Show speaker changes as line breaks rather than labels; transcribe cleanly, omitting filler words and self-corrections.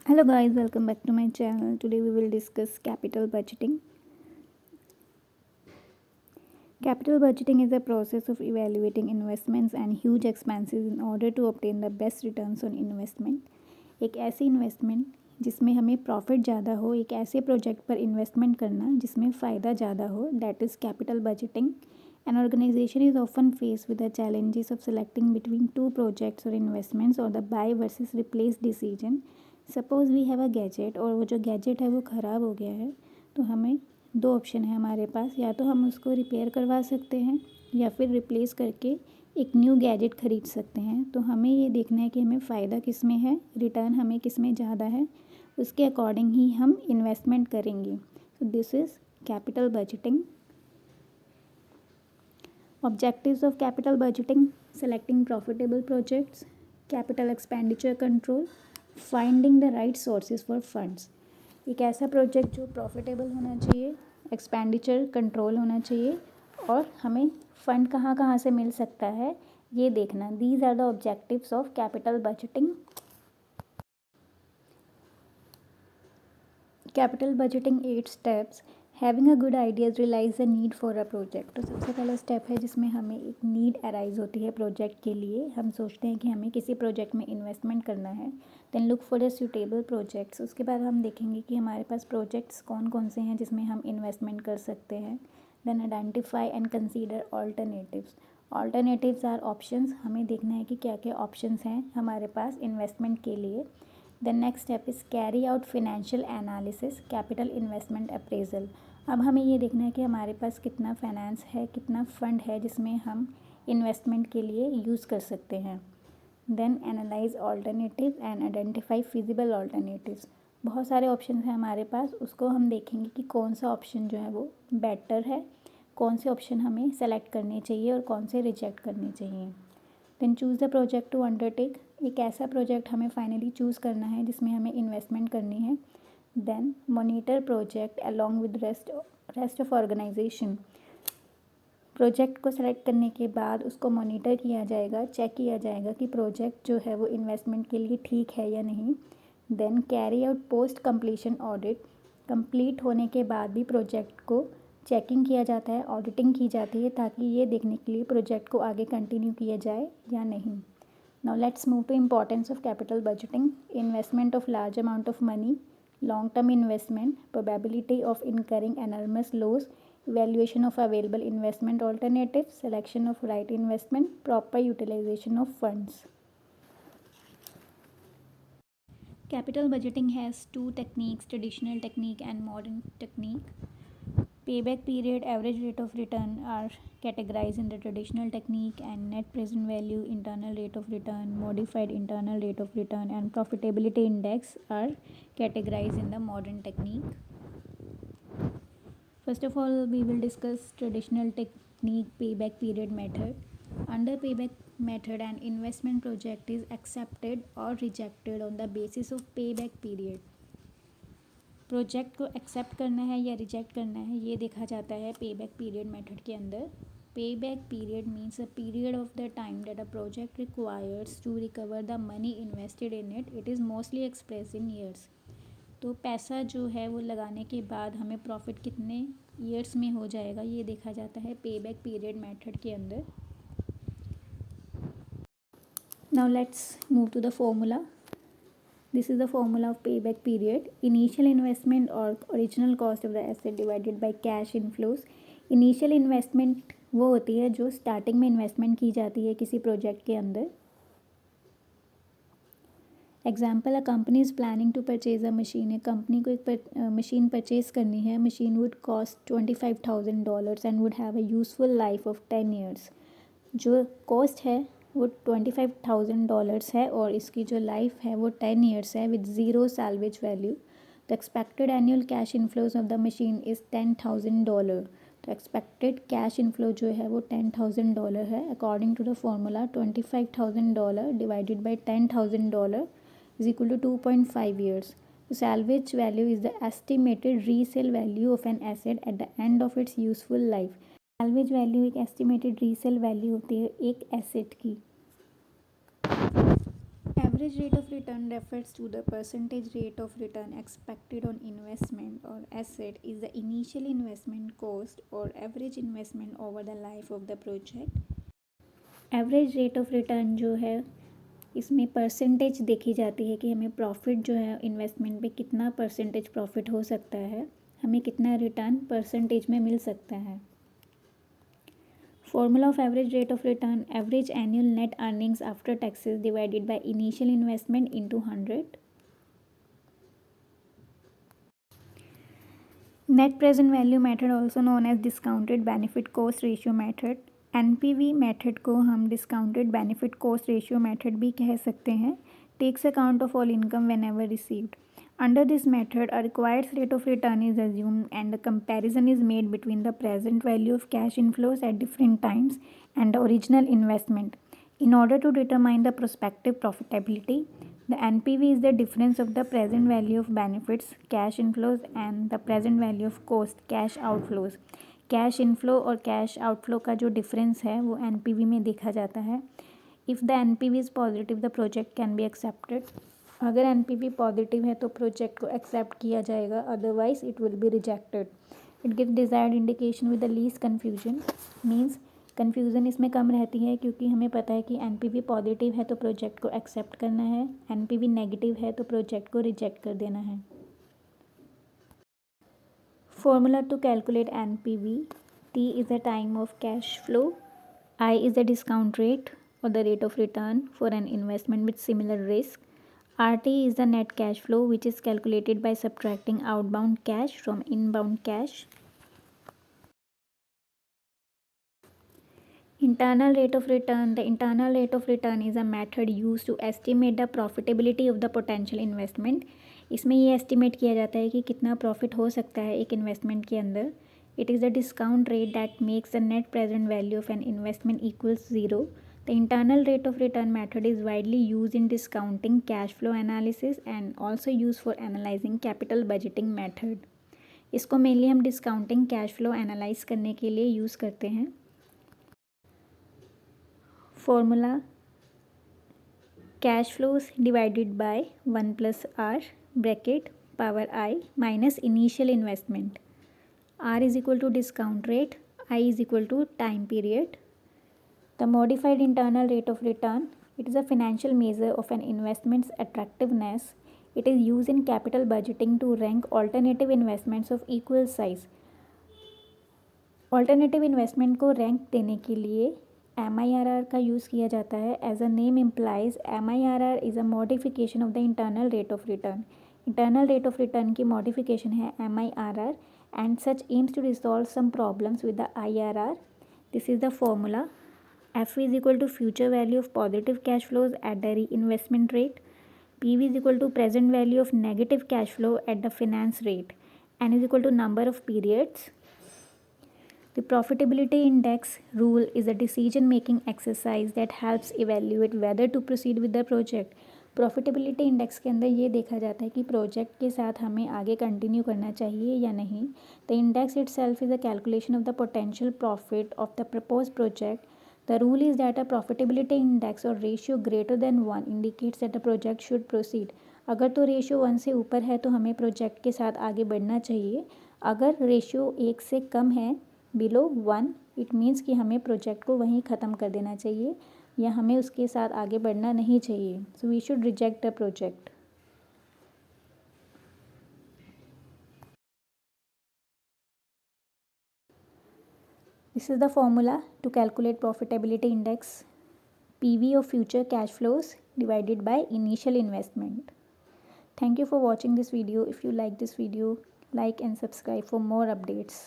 Hello guys, welcome back to my channel. Today we will discuss capital budgeting. Capital budgeting is a process of evaluating investments and huge expenses in order to obtain the best returns on investment. एक ऐसी investment जिसमें हमें profit ज़्यादा हो, एक ऐसे project पर investment करना जिसमें फ़ायदा ज़्यादा हो, that is capital budgeting. An organization is often faced with the challenges of selecting between two projects or investments or the buy versus replace decision. Suppose we have a gadget और वो जो gadget है वो ख़राब हो गया है, तो हमें दो ऑप्शन है हमारे पास. या तो हम उसको रिपेयर करवा सकते हैं या फिर रिप्लेस करके एक न्यू गैजेट ख़रीद सकते हैं. तो हमें ये देखना है कि हमें फ़ायदा किस में है, रिटर्न हमें किस में ज़्यादा है, उसके अकॉर्डिंग ही हम इन्वेस्टमेंट करेंगे. So this is capital budgeting. Objectives of capital budgeting: selecting profitable projects, capital expenditure control, finding the right sources for funds. एक ऐसा प्रोजेक्ट जो प्रॉफिटेबल होना चाहिए, एक्सपेंडिचर कंट्रोल होना चाहिए और हमें फ़ंड कहाँ कहाँ से मिल सकता है ये देखना. These are the objectives of capital budgeting. Capital budgeting 8 steps. Having a good ideas realise the need for a project. तो सबसे पहला स्टेप है जिसमें हमें एक नीड अराइज होती है प्रोजेक्ट के लिए. हम सोचते हैं कि हमें किसी प्रोजेक्ट में इन्वेस्टमेंट करना है. Then look for the suitable projects. उसके बाद हम देखेंगे कि हमारे पास प्रोजेक्ट्स कौन कौन से हैं जिसमें हम इन्वेस्टमेंट कर सकते हैं. Then identify and consider alternatives. Alternatives are options. हमें देखना है कि क्या क्या ऑप्शंस हैं हमारे पास इन्वेस्टमेंट के लिए. The next step is carry out financial analysis, capital investment appraisal. अब हमें ये देखना है कि हमारे पास कितना फाइनेंस है, कितना फ़ंड है जिसमें हम इन्वेस्टमेंट के लिए यूज़ कर सकते हैं. Then analyse alternative and identify feasible alternatives. बहुत सारे ऑप्शन हैं हमारे पास, उसको हम देखेंगे कि कौन सा ऑप्शन जो है वो बेटर है, कौन से ऑप्शन हमें सेलेक्ट करने चाहिए और कौन से रिजेक्ट करने चाहिए. Then choose the project to undertake. एक ऐसा प्रोजेक्ट हमें फाइनली चूज़ करना है जिसमें हमें इन्वेस्टमेंट करनी है. Then monitor project along with rest of organisation. Project को सेलेक्ट करने के बाद उसको मॉनिटर किया जाएगा, चेक किया जाएगा कि प्रोजेक्ट जो है वो इन्वेस्टमेंट के लिए ठीक है या नहीं. Then carry out post completion audit. Complete होने के बाद भी प्रोजेक्ट को चेकिंग किया जाता है, ऑडिटिंग की जाती है ताकि ये देखने के लिए प्रोजेक्ट को आगे कंटिन्यू किया जाए या नहीं. Now let's move to importance of capital budgeting. Investment of large amount of money, long term investment, probability of incurring enormous loss, evaluation of available investment alternatives, selection of right investment, proper utilization of funds. Capital budgeting has two techniques: traditional technique and modern technique. Payback period, average rate of return are categorized in the traditional technique, and net present value, internal rate of return, modified internal rate of return, and profitability index are categorized in the modern technique. First of all, we will discuss traditional technique, payback period method. Under payback method, an investment project is accepted or rejected on the basis of payback period. Project को accept करना है या reject करना है ये देखा जाता है पेबैक पीरियड मेथड के अंदर. Payback period means a period of the time that a project requires to recover the money invested in it. It is mostly express in years. तो पैसा जो है वो लगाने के बाद हमें प्रॉफिट कितने ईयर्स में हो जाएगा ये देखा जाता है पेबैक पीरियड मेथड के अंदर. Now let's move to the formula. This is the formula of payback period. Initial investment or original cost of the asset divided by cash inflows. Initial investment वो होती है जो स्टार्टिंग में investment की जाती है किसी प्रोजेक्ट के अंदर. Example, a company is planning to purchase a machine. एक कंपनी को एक मशीन परचेज करनी है. Machine would cost $25,000 and would have a useful life of 10 years. जो कॉस्ट है वो $25,000 है और इसकी जो लाइफ है वो 10 years है with zero salvage value. The expected annual cash inflows of the machine is $10,000. तो एक्सपेक्टेड कैश इनफ्लो जो है वो $10,000 है. According to the formula, $25,000 divided by $10,000 is equal to 2.5 years. Salvage value is the estimated resale value of an asset at the end of its useful life. Salvage value एक estimated resale value होती है एक asset की. Average rate of return refers to the percentage rate of return expected on investment or asset is the initial investment cost or average investment over the life of the project. Average rate of return जो है इसमें percentage देखी जाती है कि हमें profit जो है इन्वेस्टमेंट पे कितना परसेंटेज प्रॉफिट हो सकता है, हमें कितना रिटर्न परसेंटेज में मिल सकता है. Formula of average rate of return: average annual net earnings after taxes divided by initial investment into 100. Net present value method, also known as discounted benefit cost ratio method. NPV method को हम discounted benefit cost ratio method भी कह सकते हैं. Takes account of all income whenever received. Under this method, a required rate of return is assumed and a comparison is made between the present value of cash inflows at different times and the original investment in order to determine the prospective profitability. The NPV is the difference of the present value of benefits, cash inflows, and the present value of cost, cash outflows. Cash inflow और cash outflow का जो difference है वो NPV में देखा जाता है. If the NPV is positive the project can be accepted. अगर एनपीवी पॉजिटिव है तो प्रोजेक्ट को एक्सेप्ट किया जाएगा, otherwise it will be rejected. It gives desired indication with the least confusion. Means confusion इसमें कम रहती है क्योंकि हमें पता है कि एनपीवी पॉजिटिव है तो प्रोजेक्ट को एक्सेप्ट करना है, एनपीवी नेगेटिव है तो प्रोजेक्ट को रिजेक्ट कर देना है. Formula to calculate NPV: T is the time of cash flow, I is the discount rate or the rate of return for an investment with similar risk, RT is the net cash flow which is calculated by subtracting outbound cash from inbound cash. Internal rate of return: The internal rate of return is a method used to estimate the profitability of the potential investment. इसमें ये estimate किया जाता है कि कितना profit हो सकता है एक इन्वेस्टमेंट के अंदर. It is the discount rate that makes the net present value of an investment equals zero. The internal rate of return method is widely use in discounting cash flow analysis and also use for analysing capital budgeting method. इसको mainly हम discounting cash flow analyse करने के लिए use करते हैं. Formula: cash flows divided by 1 + R bracket power I minus initial investment. R is equal to discount rate, I is equal to time period. The modified internal rate of return: it is a financial measure of an investment's attractiveness. It is used in capital budgeting to rank alternative investments of equal size. Alternative investment को rank देने के लिए MIRR का use किया जाता है. As a name implies, MIRR is a modification of the internal rate of return. Internal rate of return की modification है MIRR and such aims to resolve some problems with the IRR. This is the formula: F is equal to future value of positive cash flows at the reinvestment rate. PV is equal to present value of negative cash flow at the finance rate. N is equal to number of periods. The profitability index rule is a decision-making exercise that helps evaluate whether to proceed with the project. Profitability index के अंदर ये देखा जाता है कि project के साथ हमें आगे कंटिन्यू करना चाहिए या नहीं. The index itself is a calculation of the potential profit of the propose project. The rule is that a profitability index और ratio greater than 1 indicates that the project should proceed. अगर तो ratio 1 से ऊपर है तो हमें project के साथ आगे बढ़ना चाहिए. अगर रेशियो 1 से कम है, बिलो 1, इट मीन्स कि हमें प्रोजेक्ट को वहीं ख़त्म कर देना चाहिए या हमें उसके साथ आगे बढ़ना नहीं चाहिए. So we should reject the project. This is the formula to calculate profitability index: PV of future cash flows divided by initial investment. Thank you for watching this video. If you like this video, like and subscribe for more updates.